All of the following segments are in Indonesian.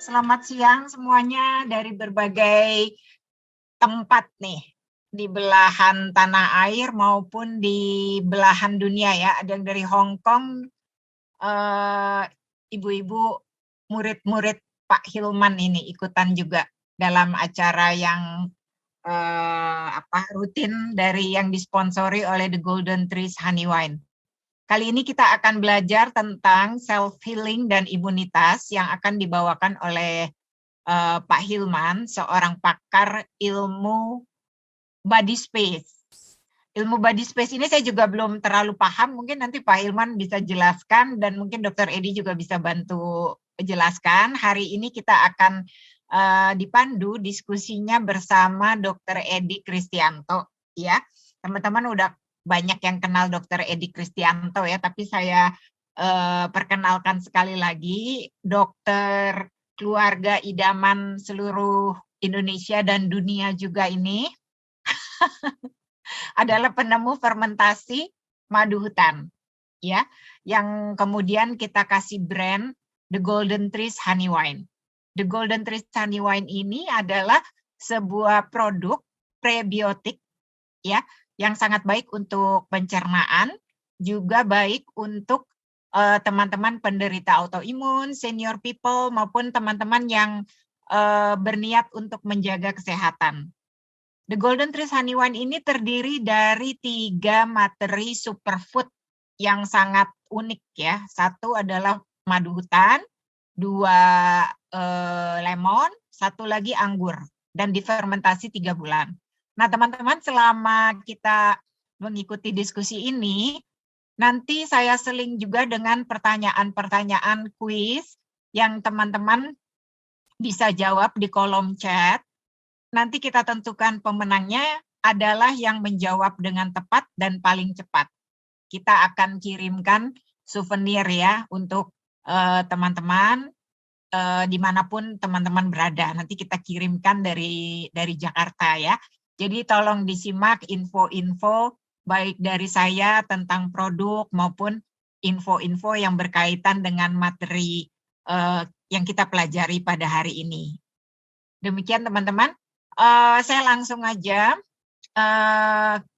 Selamat siang semuanya dari berbagai tempat nih, di belahan tanah air maupun di belahan dunia ya. Ada yang dari Hong Kong, ibu-ibu murid-murid Pak Hilman ini ikutan juga dalam acara yang rutin dari yang disponsori oleh The Golden Trees Honey Wine. Kali ini kita akan belajar tentang self-healing dan imunitas yang akan dibawakan oleh Pak Hilman, seorang pakar ilmu body space. Ilmu body space ini saya juga belum terlalu paham, mungkin nanti Pak Hilman bisa jelaskan dan mungkin Dr. Edi juga bisa bantu jelaskan. Hari ini kita akan dipandu diskusinya bersama Dr. Edi Kristianto. Ya, teman-teman udah banyak yang kenal Dr. Edi Kristianto ya, tapi saya perkenalkan sekali lagi, dokter keluarga idaman seluruh Indonesia dan dunia juga ini adalah penemu fermentasi madu hutan, ya, yang kemudian kita kasih brand The Golden Trees Honey Wine. The Golden Trees Honey Wine ini adalah sebuah produk prebiotik, ya, yang sangat baik untuk pencernaan, juga baik untuk teman-teman penderita autoimun, senior people, maupun teman-teman yang berniat untuk menjaga kesehatan. The Golden Trees Honey Wine ini terdiri dari 3 materi superfood yang sangat unik ya. 1 adalah madu hutan, 2 lemon, 1 lagi anggur, dan difermentasi 3 bulan. Nah teman-teman, selama kita mengikuti diskusi ini, nanti saya seling juga dengan pertanyaan-pertanyaan kuis yang teman-teman bisa jawab di kolom chat. Nanti kita tentukan pemenangnya adalah yang menjawab dengan tepat dan paling cepat. Kita akan kirimkan souvenir ya untuk teman-teman dimanapun teman-teman berada. Nanti kita kirimkan dari Jakarta ya. Jadi tolong disimak info-info baik dari saya tentang produk maupun info-info yang berkaitan dengan materi yang kita pelajari pada hari ini. Demikian teman-teman. Saya langsung aja,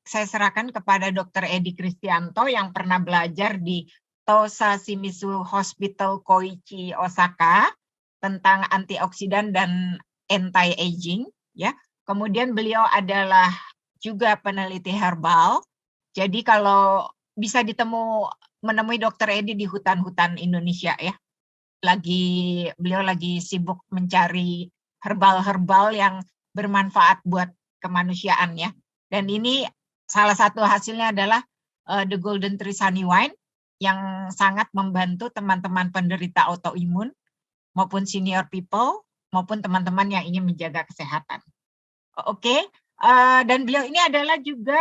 saya serahkan kepada Dr. Edi Kristianto yang pernah belajar di Tosa Shimizu Hospital Koichi, Osaka, tentang antioksidan dan anti-aging. Ya. Kemudian beliau adalah juga peneliti herbal. Jadi kalau bisa menemui Dr. Edi di hutan-hutan Indonesia ya. Beliau lagi sibuk mencari herbal-herbal yang bermanfaat buat kemanusiaan ya. Dan ini salah satu hasilnya adalah The Golden Trees Honey Wine yang sangat membantu teman-teman penderita autoimun maupun senior people maupun teman-teman yang ingin menjaga kesehatan. Oke. Dan beliau ini adalah juga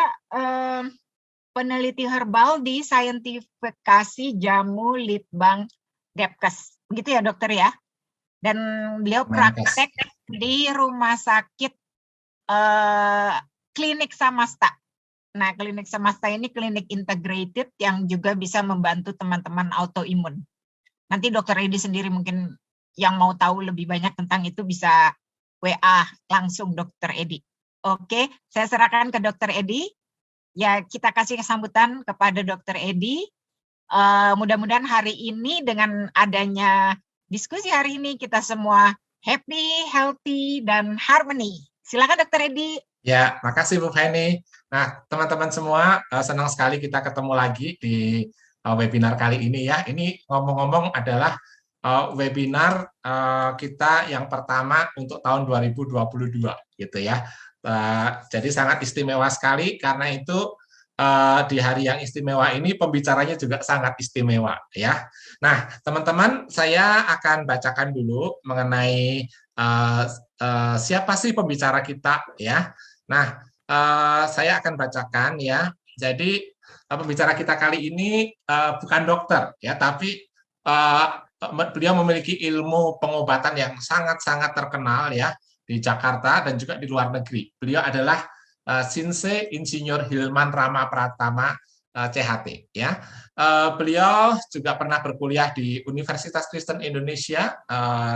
peneliti herbal di Saintifikasi Jamu Litbang Depkes. Begitu ya dokter ya. Dan beliau praktek di rumah sakit Klinik Samasta. Nah, Klinik Samasta ini klinik integrated yang juga bisa membantu teman-teman autoimun. Nanti Dokter Edi sendiri mungkin yang mau tahu lebih banyak tentang itu bisa WA langsung Dokter Edi. Oke, saya serahkan ke Dokter Edi. Ya, kita kasih kesambutan kepada Dokter Edi. Mudah-mudahan hari ini dengan adanya diskusi hari ini kita semua happy, healthy, dan harmony. Silakan Dr. Edi. Ya, makasih Bu Feni. Nah, teman-teman semua, senang sekali kita ketemu lagi di webinar kali ini ya. Ini ngomong-ngomong adalah webinar kita yang pertama untuk tahun 2022 gitu ya. Jadi sangat istimewa sekali karena itu di hari yang istimewa ini pembicaranya juga sangat istimewa ya. Nah, teman-teman, saya akan bacakan dulu mengenai siapa sih pembicara kita ya. Nah, saya akan bacakan ya. Jadi pembicara kita kali ini bukan dokter ya, tapi beliau memiliki ilmu pengobatan yang sangat-sangat terkenal ya di Jakarta dan juga di luar negeri. Beliau adalah Shinsei Insinyur Hilman Rama Pratama, CHT ya. Beliau juga pernah berkuliah di Universitas Kristen Indonesia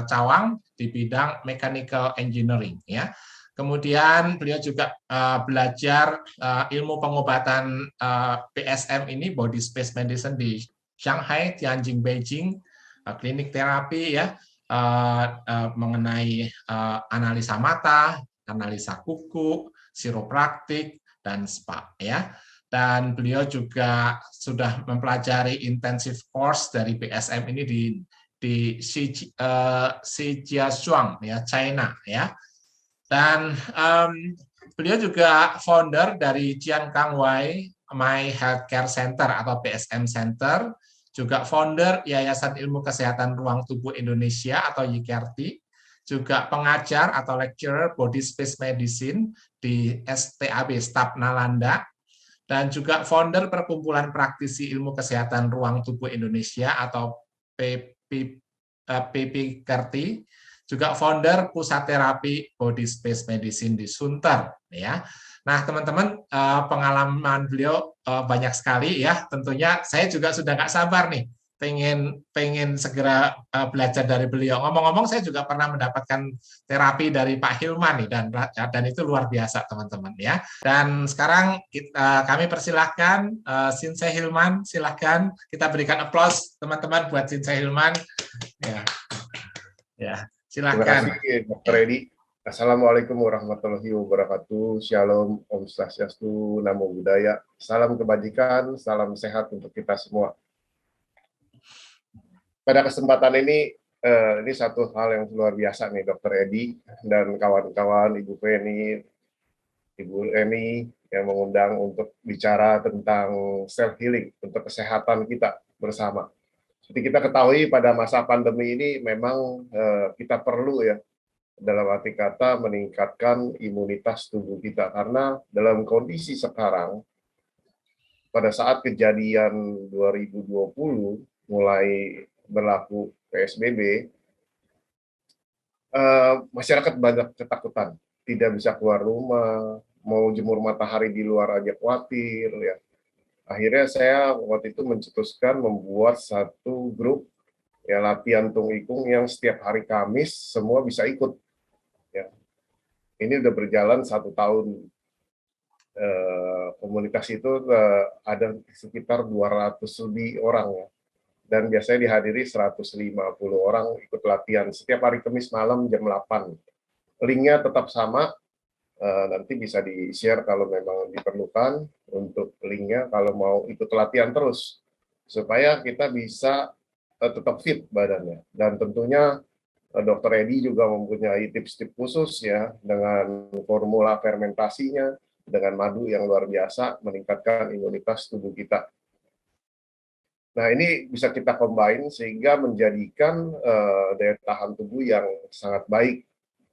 Cawang di bidang Mechanical Engineering ya. Kemudian beliau juga belajar ilmu pengobatan BSM ini, Body Space Medicine, di Shanghai, Tianjin, Beijing, klinik terapi ya, mengenai analisa mata, analisa kuku, chiropraktik, dan spa ya. Dan beliau juga sudah mempelajari intensive course dari BSM ini di Shijiazhuang ya, China ya. Dan beliau juga founder dari Jian Kangwai My Healthcare Center atau BSM Center, juga founder Yayasan Ilmu Kesehatan Ruang Tubuh Indonesia atau YKRT, juga pengajar atau lecturer Body Space Medicine di STAB Staf Nalanda, dan juga founder Perkumpulan Praktisi Ilmu Kesehatan Ruang Tubuh Indonesia atau PPKRT, juga founder Pusat Terapi Body Space Medicine di Sunter ya. Nah, teman-teman, pengalaman beliau banyak sekali ya. Tentunya saya juga sudah nggak sabar nih pengen segera belajar dari beliau. Ngomong-ngomong, saya juga pernah mendapatkan terapi dari Pak Hilman nih, dan itu luar biasa teman-teman ya. Dan sekarang kami persilahkan Sinse Hilman, silahkan kita berikan aplaus teman-teman buat Sinse Hilman. Ya, silahkan. Terima kasih Dr. Edi. Assalamualaikum warahmatullahi wabarakatuh. Shalom, Om Swastiastu, Namo Buddhaya. Salam kebajikan, salam sehat untuk kita semua. Pada kesempatan ini satu hal yang luar biasa nih Dr. Edi dan kawan-kawan, Ibu Penny, Ibu Emi yang mengundang untuk bicara tentang self healing untuk kesehatan kita bersama. Seperti kita ketahui pada masa pandemi ini memang kita perlu ya dalam arti kata meningkatkan imunitas tubuh kita, karena dalam kondisi sekarang pada saat kejadian 2020 mulai berlaku PSBB, masyarakat banyak ketakutan, tidak bisa keluar rumah, mau jemur matahari di luar aja khawatir ya. Akhirnya saya waktu itu mencetuskan membuat satu grup ya latihan tung ikung yang setiap hari Kamis semua bisa ikut. Ya. Ini udah berjalan 1 tahun. Komunitas itu ada sekitar 200 lebih orang ya. Dan biasanya dihadiri 150 orang ikut latihan setiap hari Kamis malam jam 8. Linknya tetap sama, nanti bisa di-share kalau memang diperlukan untuk linknya kalau mau ikut latihan terus, supaya kita bisa tetap fit badannya. Dan tentunya Dr. Edi juga mempunyai tips-tips khusus ya, dengan formula fermentasinya, dengan madu yang luar biasa, meningkatkan imunitas tubuh kita. Nah, ini bisa kita combine sehingga menjadikan daya tahan tubuh yang sangat baik,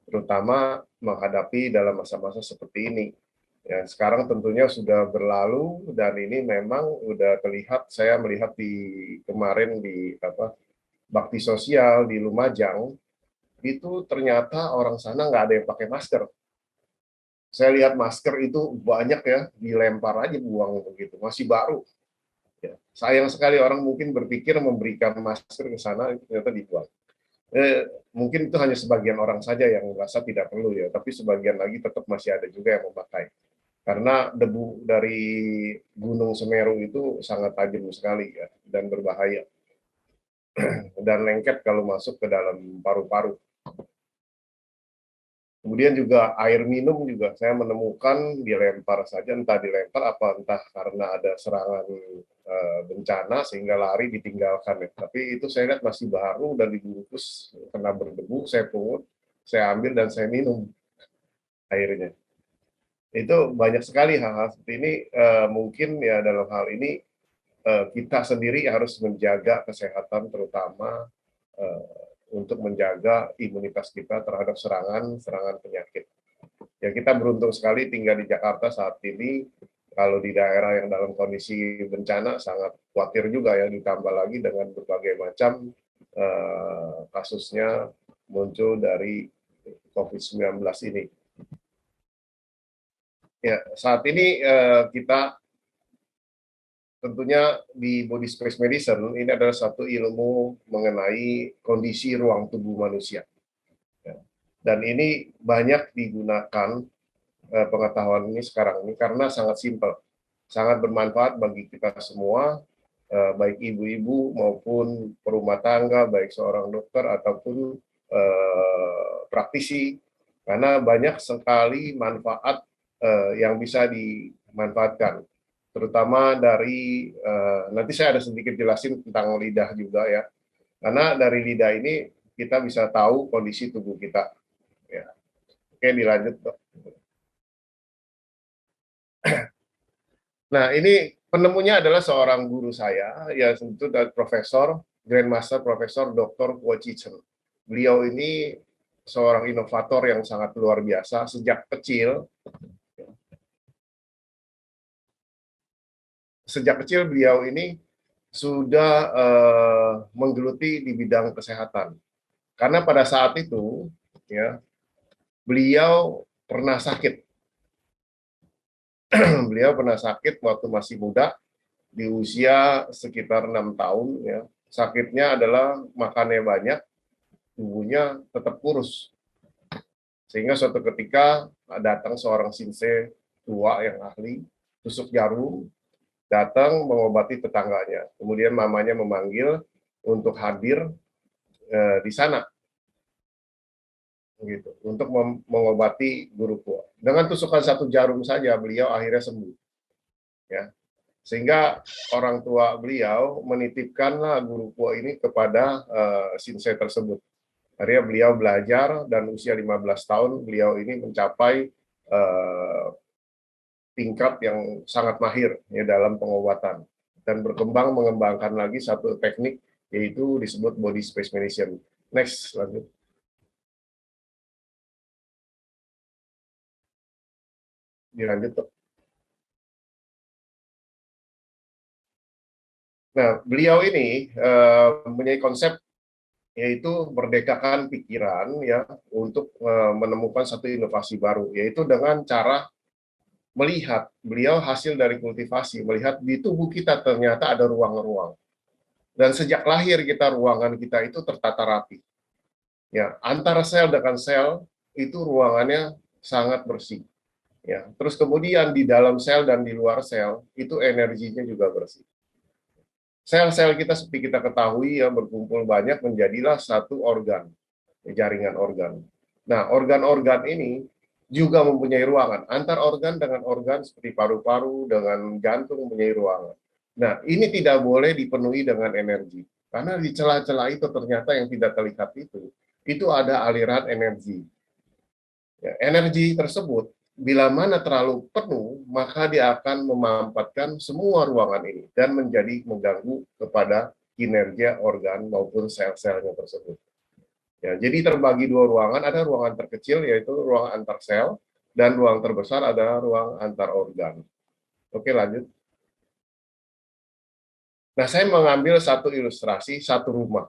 terutama menghadapi dalam masa-masa seperti ini. Ya, sekarang tentunya sudah berlalu dan ini memang udah terlihat, saya melihat kemarin di bakti sosial di Lumajang, itu ternyata orang sana nggak ada yang pakai masker. Saya lihat masker itu banyak ya, dilempar aja buang begitu, masih baru. Ya, sayang sekali orang mungkin berpikir memberikan masker ke sana, ternyata dibuang. Mungkin itu hanya sebagian orang saja yang merasa tidak perlu ya, tapi sebagian lagi tetap masih ada juga yang memakai. Karena debu dari Gunung Semeru itu sangat tajam sekali ya, dan berbahaya. Dan lengket kalau masuk ke dalam paru-paru. Kemudian juga air minum juga saya menemukan dilempar saja, entah dilempar apa entah karena ada serangan bencana sehingga lari ditinggalkan ya. Tapi itu saya lihat masih baru dan dibungkus kena berdebu, saya pungut, saya ambil dan saya minum airnya. Itu banyak sekali hal-hal seperti ini. Mungkin ya dalam hal ini kita sendiri harus menjaga kesehatan, terutama untuk menjaga imunitas kita terhadap serangan penyakit. Ya, kita beruntung sekali tinggal di Jakarta saat ini. Kalau di daerah yang dalam kondisi bencana sangat khawatir juga ya, ditambah lagi dengan berbagai macam kasusnya muncul dari COVID-19 ini. Ya, saat ini kita tentunya di body space medicine ini adalah satu ilmu mengenai kondisi ruang tubuh manusia. Dan ini banyak digunakan pengetahuan ini sekarang ini karena sangat simpel, sangat bermanfaat bagi kita semua, baik ibu-ibu maupun perumah tangga, baik seorang dokter ataupun praktisi, karena banyak sekali manfaat yang bisa dimanfaatkan, terutama dari nanti saya ada sedikit jelasin tentang lidah juga ya, karena dari lidah ini kita bisa tahu kondisi tubuh kita. Ya. Oke, dilanjut dok. Nah, ini penemunya adalah seorang guru saya, yaitu Profesor Grandmaster Profesor Dr. Kuo Chi Chen. Beliau ini seorang inovator yang sangat luar biasa sejak kecil. Sejak kecil beliau ini sudah menggeluti di bidang kesehatan. Karena pada saat itu, ya, beliau pernah sakit. Beliau pernah sakit waktu masih muda, di usia sekitar 6 tahun. Ya. Sakitnya adalah makannya banyak, tubuhnya tetap kurus. Sehingga suatu ketika datang seorang sinse tua yang ahli, tusuk jarum, datang mengobati tetangganya. Kemudian mamanya memanggil untuk hadir di sana, gitu, untuk mengobati guru Kuo. Dengan tusukan satu jarum saja beliau akhirnya sembuh. Ya. Sehingga orang tua beliau menitipkanlah guru Kuo ini kepada sinse tersebut. Akhirnya beliau belajar dan usia 15 tahun beliau ini mencapai tingkat yang sangat mahir ya dalam pengobatan dan berkembang mengembangkan lagi satu teknik yaitu disebut body space medicine. Next, lanjut. Dilanjut. Nah, beliau ini mempunyai konsep yaitu merdekakan pikiran ya untuk menemukan satu inovasi baru, yaitu dengan cara melihat, beliau hasil dari kultivasi, melihat di tubuh kita ternyata ada ruang-ruang. Dan sejak lahir kita, ruangan kita itu tertata rapi. Ya, antara sel dengan sel itu ruangannya sangat bersih. Ya, terus kemudian di dalam sel dan di luar sel itu energinya juga bersih. Sel-sel kita seperti kita ketahui ya berkumpul banyak menjadilah satu organ, jaringan organ. Nah, organ-organ ini juga mempunyai ruangan. Antar organ dengan organ seperti paru-paru dengan jantung mempunyai ruangan. Nah, ini tidak boleh dipenuhi dengan energi. Karena di celah-celah itu ternyata yang tidak terlihat itu ada aliran energi. Ya, energi tersebut, bila mana terlalu penuh, maka dia akan memampatkan semua ruangan ini dan menjadi mengganggu kepada kinerja organ maupun sel-selnya tersebut. Ya, jadi terbagi dua ruangan, ada ruangan terkecil yaitu ruang antar sel, dan ruang terbesar adalah ruang antar organ. Oke, lanjut. Nah, saya mengambil satu ilustrasi, satu rumah.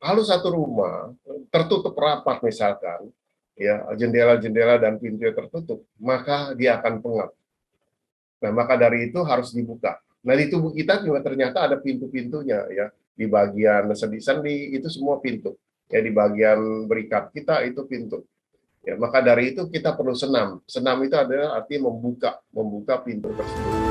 Kalau satu rumah tertutup rapat misalkan, ya jendela-jendela dan pintu tertutup, maka dia akan pengap. Nah, maka dari itu harus dibuka. Nah, di tubuh kita juga ternyata ada pintu-pintunya, ya. Di bagian sendi-sendi itu semua pintu. Ya, di bagian berikat kita itu pintu. Ya, maka dari itu kita perlu senam. Senam itu adalah arti membuka pintu tersebut.